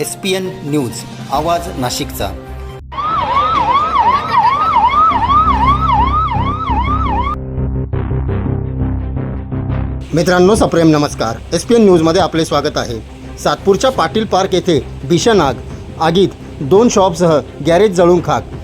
SPN news आवाज नाशिकचा। मित्रांनो सप्रेम नमस्कार। SPN न्यूजमध्ये आपले स्वागत आहे। सातपूरच्या पाटील पार्क येथे भीषण आगीत 2 शॉपसह गॅरेज जळून खाक।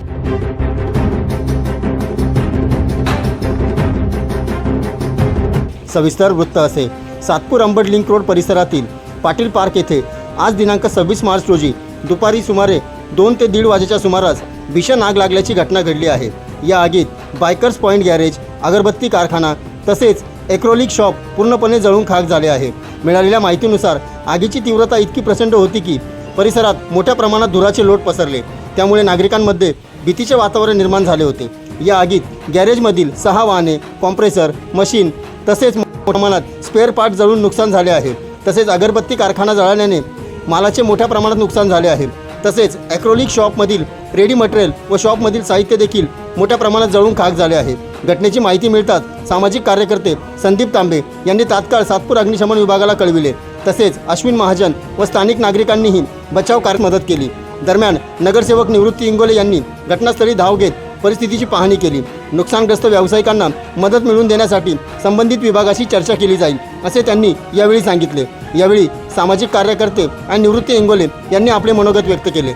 सविस्तर वृत्त असे। सातपूर अंबड लिंक रोड परिसरातील पाटील पार्क येथे आज दिनांक 26 मार्च रोजी दुपारी सुमारे 2 ते 1:30 वाजेच्या सुमारास भीषण आग लागल्याची घटना घडली आहे। या आगीत बायकर्स पॉइंट गॅरेज, अगरबत्ती कारखाना तसेच एक्रोलिक शॉप पूर्णपणे जळून खाक झाले आहे। मिळालेल्या माहितीनुसार आगीची तीव्रता इतकी प्रचंड होती की परिसरात मोठ्या प्रमाणात धुराचे लोट पसरले, त्यामुळे नागरिकांमध्ये भीतीचे वातावरण निर्माण झाले होते। या आगीत गॅरेजमधील 6 वाहने, कॉम्प्रेसर, मशीन तसेच मोठ्या प्रमाणात स्पेअर पार्ट जळून नुकसान झाले आहे। तसेच अगरबत्ती कारखाना जळाल्याने मालाचे मोठ्या प्रमाणात नुकसान झाले आहे। तसेच ॲक्रोलिक शॉपमधील रेडी मटेरियल व शॉपमधील साहित्य देखील मोठ्या प्रमाणात जळून खाक झाले आहे। घटनेची माहिती मिळताच सामाजिक कार्यकर्ते संदीप तांबे यांनी तात्काळ सातपूर अग्निशमन विभागाला कळविले। तसेच अश्विन महाजन व स्थानिक नागरिकांनीही बचाव कार्यात मदत केली। दरम्यान नगरसेवक निवृत्ती इंगोले यांनी घटनास्थळी धाव घेत परिस्थितीची पाहणी केली। नुकसानग्रस्त व्यावसायिकांना मदत मिळवून देण्यासाठी संबंधित विभागाशी चर्चा केली जाईल असे त्यांनी यावेळी सांगितले। यावेळी सामाजिक कार्यकर्ते आणि निवृत्ती इंगोले यांनी आपले मनोगत व्यक्त केले।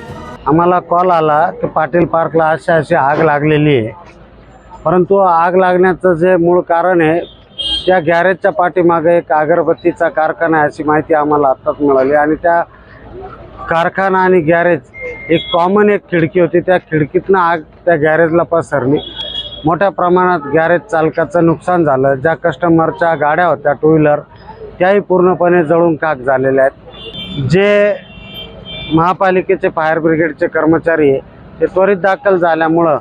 आम्हाला कॉल आला की पाटील पार्कला अशी आग लागलेली आहे, परंतु आग लागण्याचं जे मूळ कारण आहे त्या गॅरेजच्या पाठीमागे एक अगरबत्तीचा कारखाना आहे अशी माहिती आम्हाला आत्ताच मिळाली। आणि त्या कारखाना आणि गॅरेज एक कॉमन खिडकी होती, त्या खिडकीतनं आग त्या गॅरेजला पसरली। मोठ्या प्रमाणात गॅरेज चालकाचं नुकसान झालं। ज्या कस्टमरच्या गाड्या होत्या टू व्हीलर त्याही पूर्णपणे जळून खाक झालेल्या आहेत। जे महापालिकेचे फायर ब्रिगेडचे कर्मचारी आहे ते त्वरित दाखल झाल्यामुळं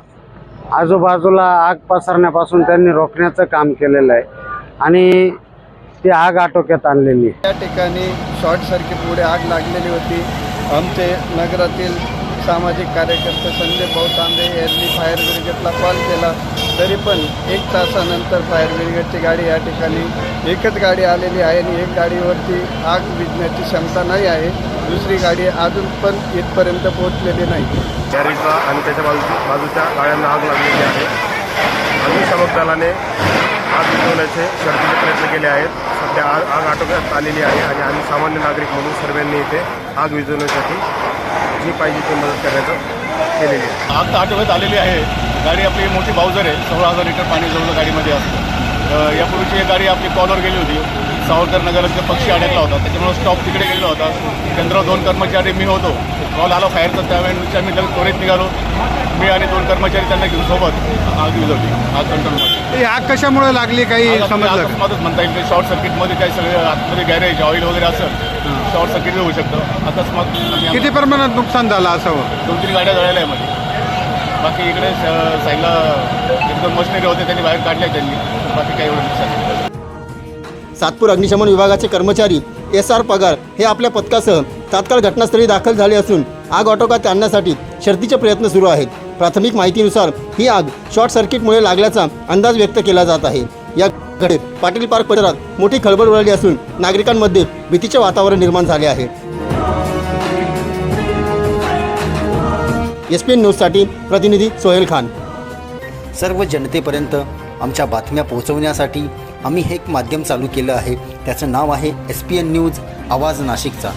आजूबाजूला आग पसरण्यापासून त्यांनी रोखण्याचं काम केलेलं आहे आणि ती आग आटोक्यात आणलेली आहे। या ठिकाणी शॉर्ट सर्किटमुळे आग लागलेली होती। आमचे नगरातील सामाजिक कार्यकर्ते संदीप भाऊ तांबे यांनी फायर ब्रिगेडला कॉल केला, तरी पण 1 तासानंतर फायर ब्रिगेडची गाडी या ठिकाणी एकच गाडी आलेली आहे आणि एक गाडीवरती आग विझण्याची क्षमता नाही आहे। दुसरी गाडी अजून पण इथपर्यंत पोहोचलेली नाही। गॅरेजला आणि त्याच्या बाजूच्या गाड्यांना आग लागलेली आहे। अग्निशामक दलाने आग विझवण्याचे शर्थीचे प्रयत्न केले आहेत। सध्या आग आटोक्यात आलेली आहे आणि आम्ही सामान्य नागरिक म्हणून सर्वांनी इथे आग विझवण्यासाठी जी पाहिजे ती मदत करण्याचं केलेली आहे। आग तर आटोक्यात आलेली आहे। गाडी आपली मोठी बाउजर आहे, 16,000 लिटर पाणी जवळ गाडीमध्ये असतं। यापूर्वीची एक गाडी आपली कॉलवर गेली होती, सावरकर नगरचा पक्षी अडकला होता, त्याच्यामुळे स्टॉप तिकडे गेलेला होता। केंद्रावर 2 कर्मचारी मी होतो, कॉल आला फायरचा, त्यावेळेस आम्ही लगेच त्वरित निघालो। मी आणि 2 कर्मचारी त्यांना घेऊन सोबत आग विझवली, आग कंट्रोलमध्ये। आग कशामुळे लागली काही समजलं? अकस्मातच म्हणता येईल, शॉर्ट सर्किटमध्ये काही सगळे आतमध्ये गॅरेज ऑइल वगैरे असेल, शॉर्ट सर्किट होऊ शकतं। अकस्मात किती प्रमाणात नुकसान झालं असावं? 2-3 गाड्या जळायला आहे मध्ये। बाकी इकडे साईडला 1-2 मशिनरी होते, त्यांनी बाहेर काढल्या त्यांनी, बाकी काही एवढं नुकसान नाही। सातपूर अग्निशमन विभागाचे कर्मचारी SR पगार हे आपल्या पथकासह तात्काळ घटनास्थळी दाखल झाले असून आग आटोक्यात आणण्यासाठी शर्थीचे प्रयत्न सुरू आहेत। प्राथमिक माहितीनुसार ही आग शॉर्ट सर्किटमुळे लागल्याचा अंदाज व्यक्त केला जात आहे। या घटनेत पाटील पार्क परिसरात मोठी खळबळ उडाली असून नागरिकांमध्ये भीतीचे वातावरण निर्माण झाले आहे। SPN न्यूजसाठी प्रतिनिधी सोहेल खान। सर्व जनतेपर्यंत आमच्या बातम्या पोहोचवण्यासाठी आम्ही हे एक माध्यम चालू केलं आहे, त्याचं नाव आहे SPN न्यूज आवाज नाशिकचा।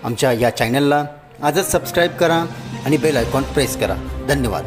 आमच्या या चॅनलला आजच सबस्क्राईब करा आणि बेल आयकॉन प्रेस करा। धन्यवाद।